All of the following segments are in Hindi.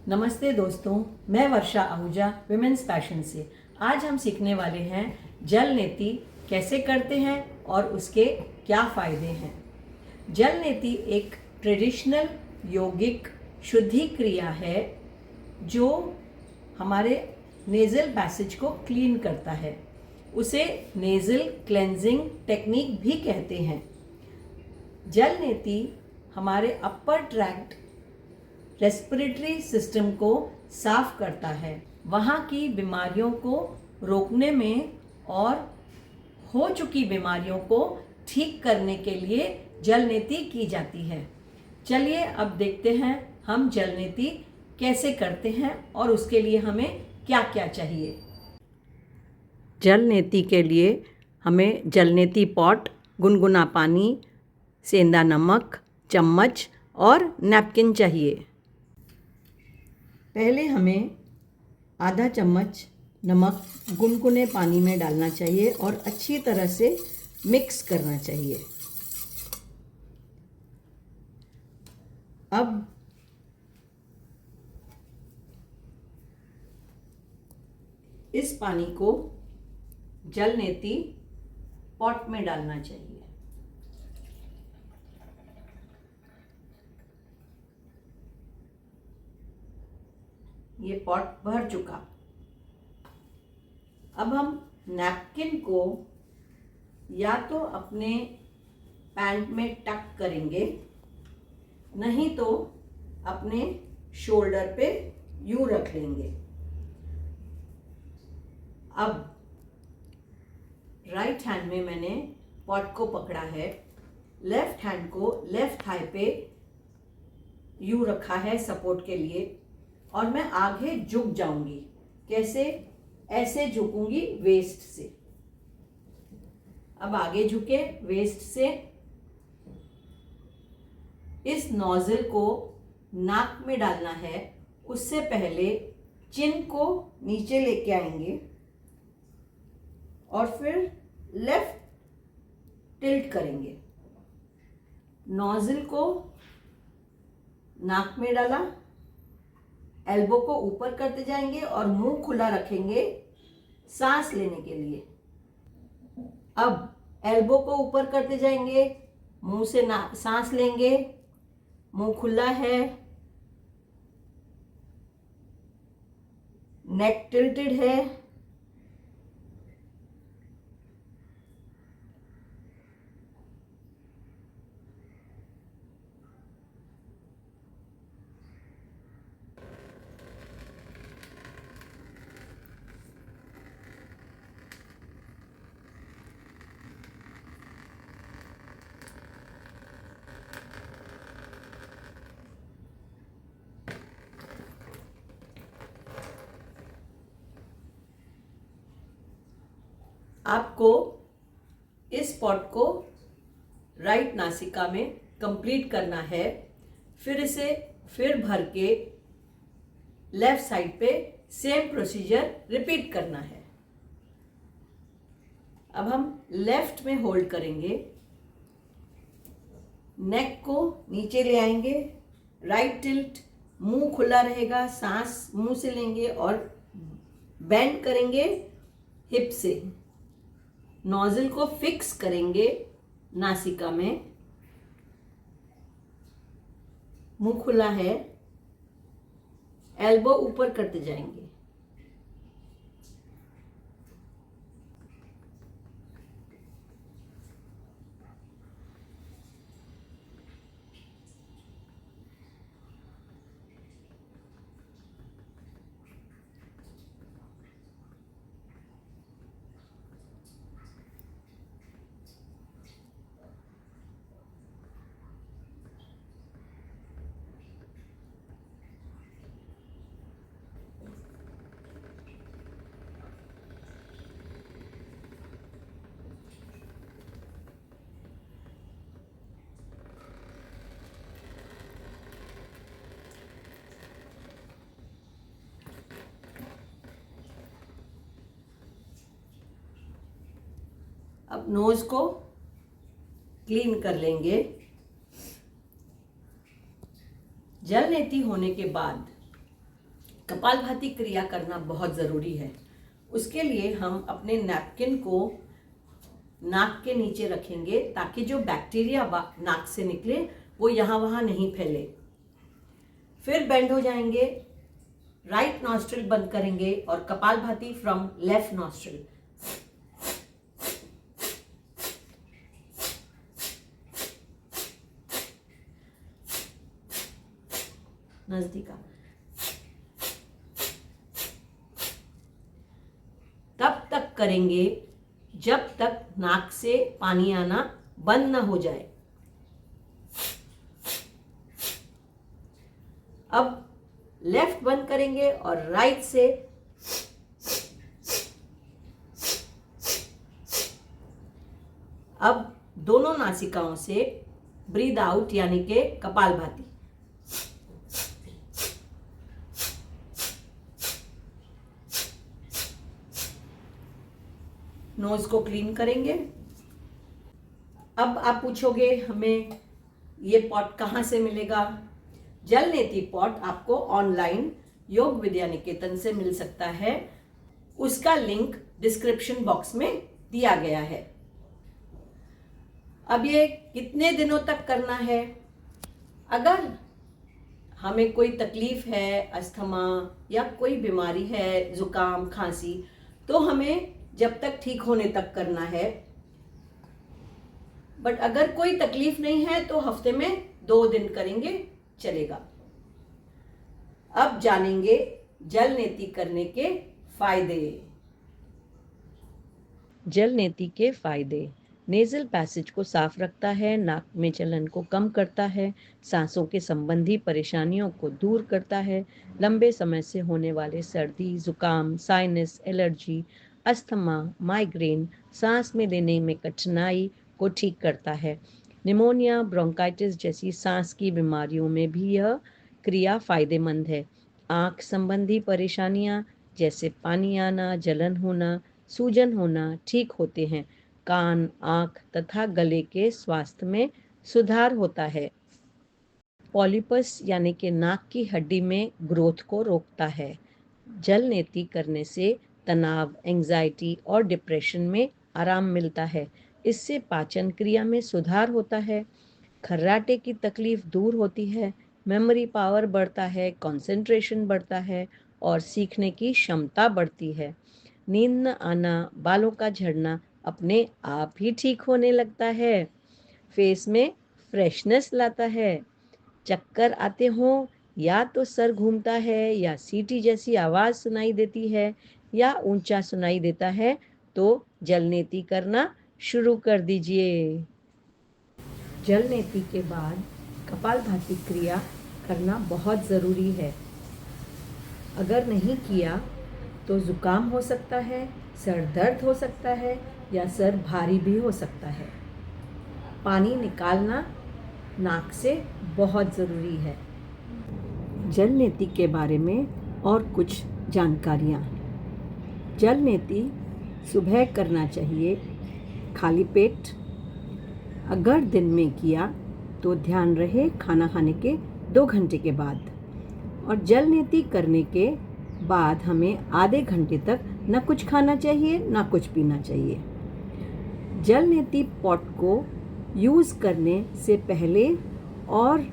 नमस्ते दोस्तों, मैं वर्षा आहूजा विमेंस पैशन से। आज हम सीखने वाले हैं जल नेति कैसे करते हैं और उसके क्या फ़ायदे हैं। जल नेति एक ट्रेडिशनल योगिक शुद्धि क्रिया है जो हमारे नेज़ल पैसेज को क्लीन करता है। उसे नेज़ल क्लेंजिंग टेक्निक भी कहते हैं। जल नेति हमारे अपर ट्रैक्ट रेस्पिरेटरी सिस्टम को साफ करता है, वहाँ की बीमारियों को रोकने में और हो चुकी बीमारियों को ठीक करने के लिए जल नेति की जाती है। चलिए अब देखते हैं हम जल नेति कैसे करते हैं और उसके लिए हमें क्या क्या चाहिए। जल नेति के लिए हमें जल नेति पॉट, गुनगुना पानी, सेंधा नमक, चम्मच और नैपकिन चाहिए। पहले हमें आधा चम्मच नमक गुनगुने पानी में डालना चाहिए और अच्छी तरह से मिक्स करना चाहिए। अब इस पानी को जल नेति पॉट में डालना चाहिए। ये पॉट भर चुका। अब हम नैपकिन को या तो अपने पैंट में टक करेंगे, नहीं तो अपने शोल्डर पे यूं रख लेंगे। अब राइट हैंड में मैंने पॉट को पकड़ा है, लेफ्ट हैंड को लेफ्ट थाई पे यूं रखा है सपोर्ट के लिए, और मैं आगे झुक जाऊंगी। कैसे? ऐसे झुकूंगी वेस्ट से। अब आगे झुके वेस्ट से। इस नोजल को नाक में डालना है, उससे पहले चिन को नीचे लेके आएंगे और फिर लेफ्ट टिल्ट करेंगे। नोजल को नाक में डाला, एल्बो को ऊपर करते जाएंगे और मुंह खुला रखेंगे सांस लेने के लिए। अब एल्बो को ऊपर करते जाएंगे, मुंह से सांस लेंगे, मुंह खुला है, नेक टिल्टेड है। आपको इस पॉट को राइट नासिका में कंप्लीट करना है। फिर इसे भर के लेफ्ट साइड पे सेम प्रोसीजर रिपीट करना है। अब हम लेफ्ट में होल्ड करेंगे, नेक को नीचे ले आएंगे, राइट टिल्ट, मुंह खुला रहेगा, सांस मुंह से लेंगे और बेंड करेंगे हिप से। नोजल को फिक्स करेंगे नासिका में, मुंह खुला है, एल्बो ऊपर करते जाएंगे। अब नोज को क्लीन कर लेंगे। जल नेति होने के बाद कपालभाति क्रिया करना बहुत ज़रूरी है। उसके लिए हम अपने नैपकिन को नाक के नीचे रखेंगे ताकि जो बैक्टीरिया नाक से निकले वो यहाँ वहाँ नहीं फैले। फिर बेंड हो जाएंगे, राइट नॉस्ट्रिल बंद करेंगे और कपालभाति फ्रॉम लेफ्ट नॉस्ट्रिल। नजदीक तब तक करेंगे जब तक नाक से पानी आना बंद न हो जाए। अब लेफ्ट बंद करेंगे और राइट से अब दोनों नासिकाओं से ब्रीद आउट यानी कि कपालभाति। नोज को क्लीन करेंगे। अब आप पूछोगे हमें ये पॉट कहाँ से मिलेगा? जल नेति पॉट आपको ऑनलाइन योग विद्या निकेतन से मिल सकता है। उसका लिंक डिस्क्रिप्शन बॉक्स में दिया गया है। अब ये कितने दिनों तक करना है? अगर हमें कोई तकलीफ है, अस्थमा या कोई बीमारी है, जुकाम, खांसी, तो हमें जब तक ठीक होने तक करना है। बट अगर कोई तकलीफ नहीं है तो हफ्ते में 2 दिन करेंगे, चलेगा। अब जानेंगे जल नेति करने के फायदे। जल नेति के फायदे: नेजल पैसेज को साफ रखता है, नाक में जलन को कम करता है, सांसों के संबंधी परेशानियों को दूर करता है, लंबे समय से होने वाले सर्दी, जुकाम, साइनस, एलर्जी, अस्थमा, माइग्रेन, सांस में लेने में कठिनाई को ठीक करता है। निमोनिया, ब्रोंकाइटिस जैसी सांस की बीमारियों में भी यह क्रिया फायदेमंद है। आँख संबंधी परेशानियाँ जैसे पानी आना, जलन होना, सूजन होना ठीक होते हैं। कान, आँख तथा गले के स्वास्थ्य में सुधार होता है। पॉलिपस यानी कि नाक की हड्डी में ग्रोथ को रोकता है। जल नेति करने से तनाव, एंजाइटी और डिप्रेशन में आराम मिलता है। इससे पाचन क्रिया में सुधार होता है। खर्राटे की तकलीफ दूर होती है। मेमोरी पावर बढ़ता है, कंसंट्रेशन बढ़ता है और सीखने की क्षमता बढ़ती है। नींद न आना, बालों का झड़ना अपने आप ही ठीक होने लगता है। फेस में फ्रेशनेस लाता है। चक्कर आते हों या तो सर घूमता है या सीटी जैसी आवाज़ सुनाई देती है या ऊंचा सुनाई देता है तो जल नेति करना शुरू कर दीजिए। जल नेति के बाद कपालभाति क्रिया करना बहुत ज़रूरी है। अगर नहीं किया तो ज़ुकाम हो सकता है, सर दर्द हो सकता है या सर भारी भी हो सकता है। पानी निकालना नाक से बहुत ज़रूरी है। जल नेति के बारे में और कुछ जानकारियाँ। जल नेति सुबह करना चाहिए, खाली पेट। अगर दिन में किया तो ध्यान रहे खाना खाने के 2 घंटे के बाद। और जल नेति करने के बाद हमें आधे घंटे तक न कुछ खाना चाहिए न कुछ पीना चाहिए। जल नेति पॉट को यूज़ करने से पहले और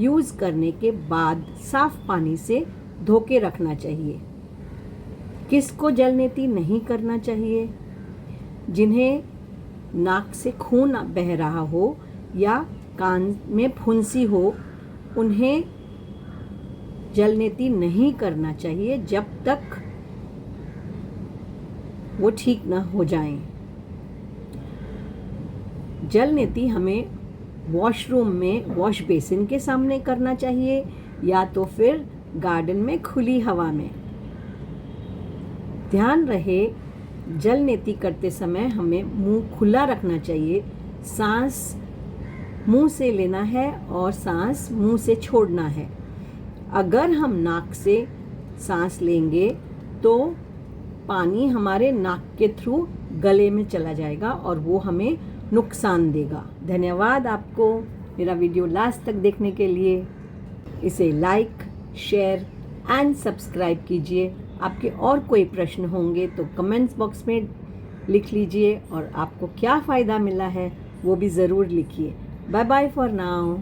यूज़ करने के बाद साफ पानी से धो के रखना चाहिए। किसको जल नेति नहीं करना चाहिए? जिन्हें नाक से खून बह रहा हो या कान में फुंसी हो, उन्हें जल नेति नहीं करना चाहिए जब तक वो ठीक न हो जाएं। जल नेति हमें वॉशरूम में वॉश बेसिन के सामने करना चाहिए या तो फिर गार्डन में खुली हवा में। ध्यान रहे जल नेति करते समय हमें मुंह खुला रखना चाहिए। सांस मुंह से लेना है और सांस मुंह से छोड़ना है। अगर हम नाक से सांस लेंगे तो पानी हमारे नाक के थ्रू गले में चला जाएगा और वो हमें नुकसान देगा। धन्यवाद आपको मेरा वीडियो लास्ट तक देखने के लिए। इसे लाइक, शेयर एंड सब्सक्राइब कीजिए। आपके और कोई प्रश्न होंगे तो कमेंट्स बॉक्स में लिख लीजिए और आपको क्या फ़ायदा मिला है वो भी ज़रूर लिखिए। Bye bye for now.